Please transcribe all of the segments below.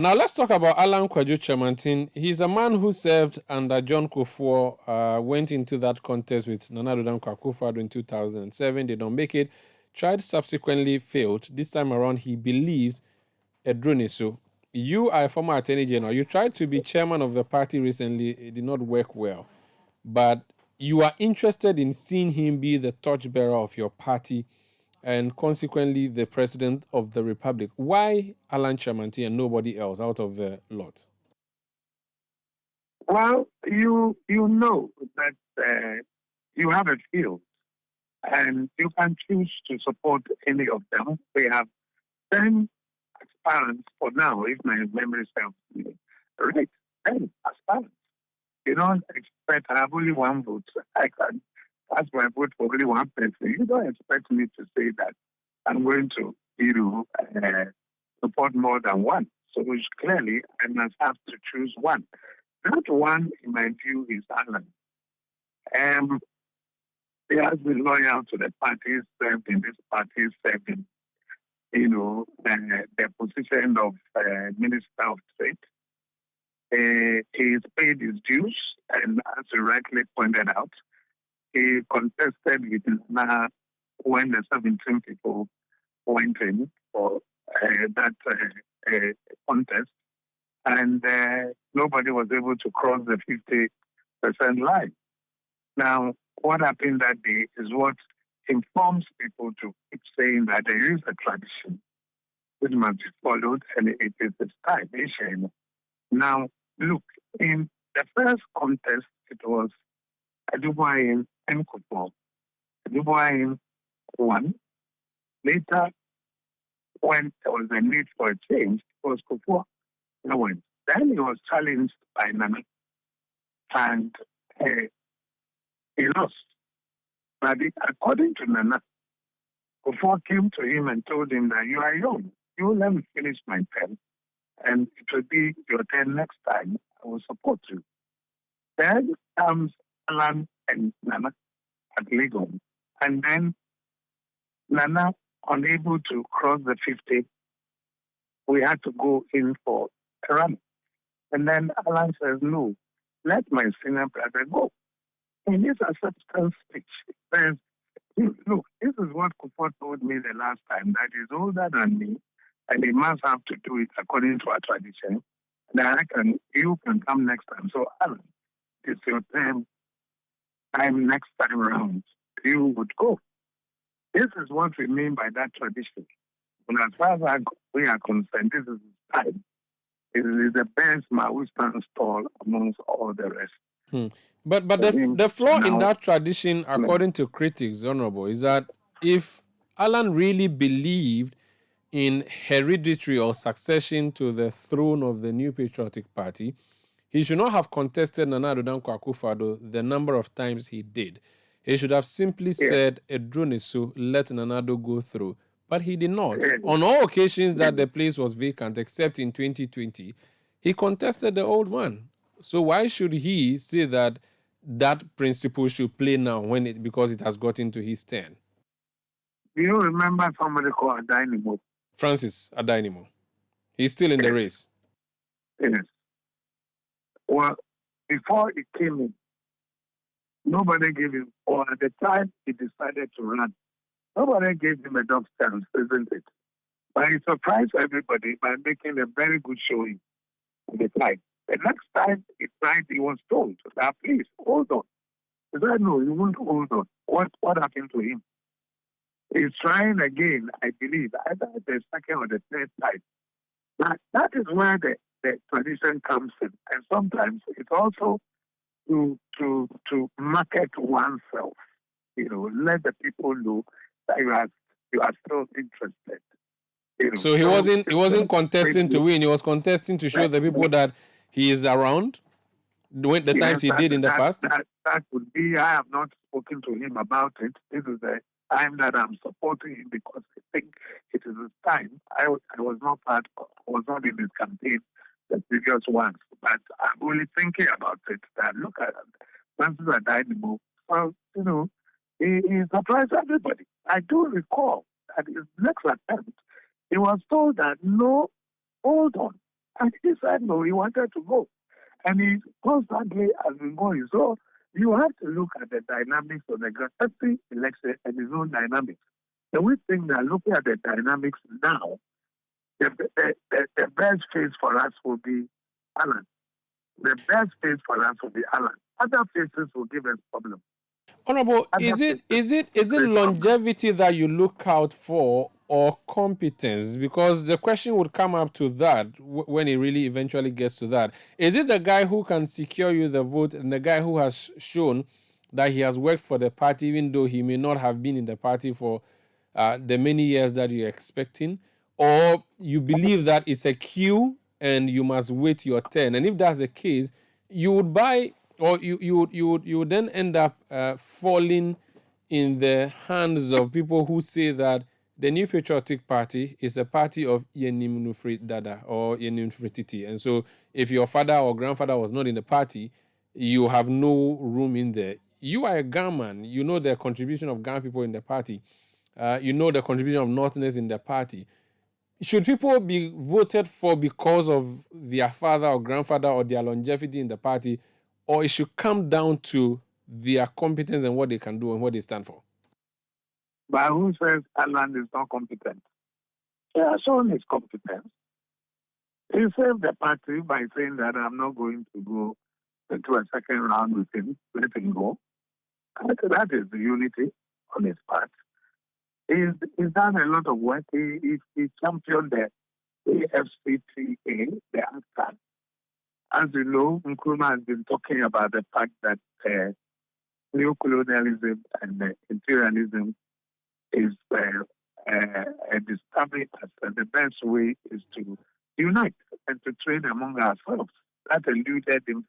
Now let's talk about Alan Kyerematen. He's a man who served under John Kufuor, went into that contest with Nana Addo Dankwa in 2007. They don't make it. Tried, subsequently failed. This time around, he believes Edronisu. You are a former attorney general. You tried to be chairman of the party recently. It did not work well. But you are interested in seeing him be the torchbearer of your party and consequently the president of the republic. Why Alan Kyerematen and nobody else out of the lot? Well, you know that you have a field and you can choose to support any of them. We have 10 aspirants for now, if my memory serves me. Right, 10 aspirants. You don't expect I have only one vote. I can cast my vote for only one person. You don't expect me to say that I'm going to, support more than one. So which clearly I must have to choose one. That one, in my view, is Alan. He has been loyal to the party, served in this party, served in, the position of Minister of State. He's paid his dues, and as you rightly pointed out, he contested with Nana when the 17 people went in for that contest, and nobody was able to cross the 50% line. Now, what happened that day is what informs people to keep saying that there is a tradition which must be followed, and it is a style. Now, look, in the first contest, it was Aduboahin and Kufuor. Aduboahin won. Later, when there was a need for a change, it was Kufuor that won. Then he was challenged by Nana, and he lost. But according to Nana, Kufuor came to him and told him that you are young. You let me finish my term, and it will be your turn next time. I will support you. Then comes Alan and Nana at Lagos. And then Nana, unable to cross the 50, we had to go in for a run. And then Alan says, no, let my senior brother go. In his acceptance speech, he says, look, this is what Kufuor told me the last time, that he's older than me, and he must have to do it according to our tradition. And you can come next time. So, Alan, it's your time next time around. You would go. This is what we mean by that tradition. And as far as we are concerned, this is time. It is the best man who stands tall amongst all the rest. But the flaw in that tradition, according to critics, Honorable, is that if Alan really believed in hereditary or succession to the throne of the New Patriotic Party, he should not have contested Nana Addo Dankwa the number of times he did. He should have simply said, Edronisu, let Nana Addo go through. But he did not. On all occasions that the place was vacant, except in 2020, he contested the old man. So why should he say that that principle should play now because it has gotten to his turn? Do you remember somebody called Adainimo? Francis Adainimo. He's still in the race. Yes. Well, before he came in, nobody gave him, or at the time he decided to run, nobody gave him a dog's chance, isn't it? But he surprised everybody by making a very good showing in the fight. The next time he tried, he was told, now please, hold on. He said, no, you won't hold on. What happened to him? He's trying again, I believe, either the second or the third time. Now, that is where the tradition comes in. And sometimes it's also to market oneself. Let the people know that you are still interested. So he wasn't contesting to win. He was contesting to show the people that he is around. The times he did in the past. That would be. I have not spoken to him about it. This is the time that I'm supporting him because I think it is his time. I was not in his campaign the previous ones, but I'm only thinking about it. That look at Francis Adainimo. Well, he surprised everybody. I do recall that his next attempt, he was told that no, hold on. And he said no, he wanted to go. And he constantly has been going. So you have to look at the dynamics of the ground. Every election and its own dynamics. And we think that looking at the dynamics now, the best phase for us will be Alan. The best phase for us will be Alan. Other phases will give us problems. Honorable, is it longevity that you look out for or competence? Because the question would come up to that when it really eventually gets to that. Is it the guy who can secure you the vote and the guy who has shown that he has worked for the party, even though he may not have been in the party for the many years that you're expecting? Or you believe that it's a queue and you must wait your turn? And if that's the case, you would buy, or you would then end up falling in the hands of people who say that the New Patriotic Party is a party of Yenim Nufri Dada or Yenim Nufri Titi. And so if your father or grandfather was not in the party, you have no room in there. You are a Ghana, you know the contribution of Ghana people in the party. You know the contribution of Northerners in the party. Should people be voted for because of their father or grandfather or their longevity in the party, or it should come down to their competence and what they can do and what they stand for? But who says Alan is not competent? He has shown his competence. He saved the party by saying that I'm not going to go into a second round with him, let him go. That is the unity on his part. He's done a lot of work. He championed the AFCTA, the AFCA. As you know, Nkrumah has been talking about the fact that neocolonialism and imperialism is established as the best way is to unite and to trade among ourselves. That eluded in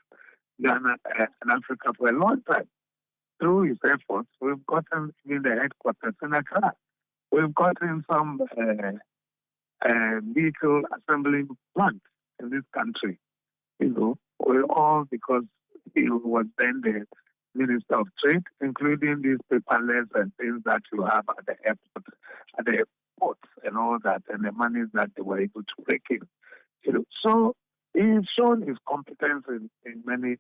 Ghana and Africa for a long time. Through his efforts, we've gotten in the headquarters in Accra. We've gotten some vehicle assembling plants in this country. We're all because he was then the Minister of Trade, including these paperless and things that you have at the airport, at the ports and all that, and the monies that they were able to break in. So he's shown his competence in many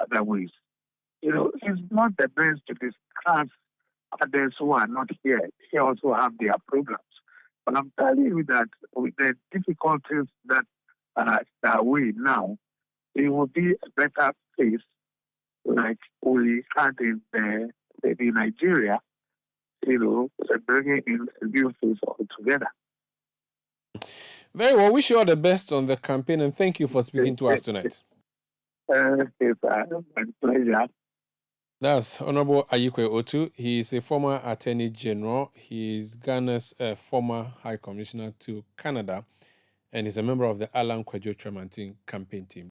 other ways. He's not the best to discuss others who are not here. They also have their problems. But I'm telling you that with the difficulties that are way now, it will be a better place like we had in Nigeria, bringing in a new face altogether. Very well. Wish you all the best on the campaign, and thank you for speaking to us tonight. It's my pleasure. That's Honorable Ayikoi Otoo. He is a former Attorney General. He is Ghana's former High Commissioner to Canada, and is a member of the Alan Kyerematen campaign team.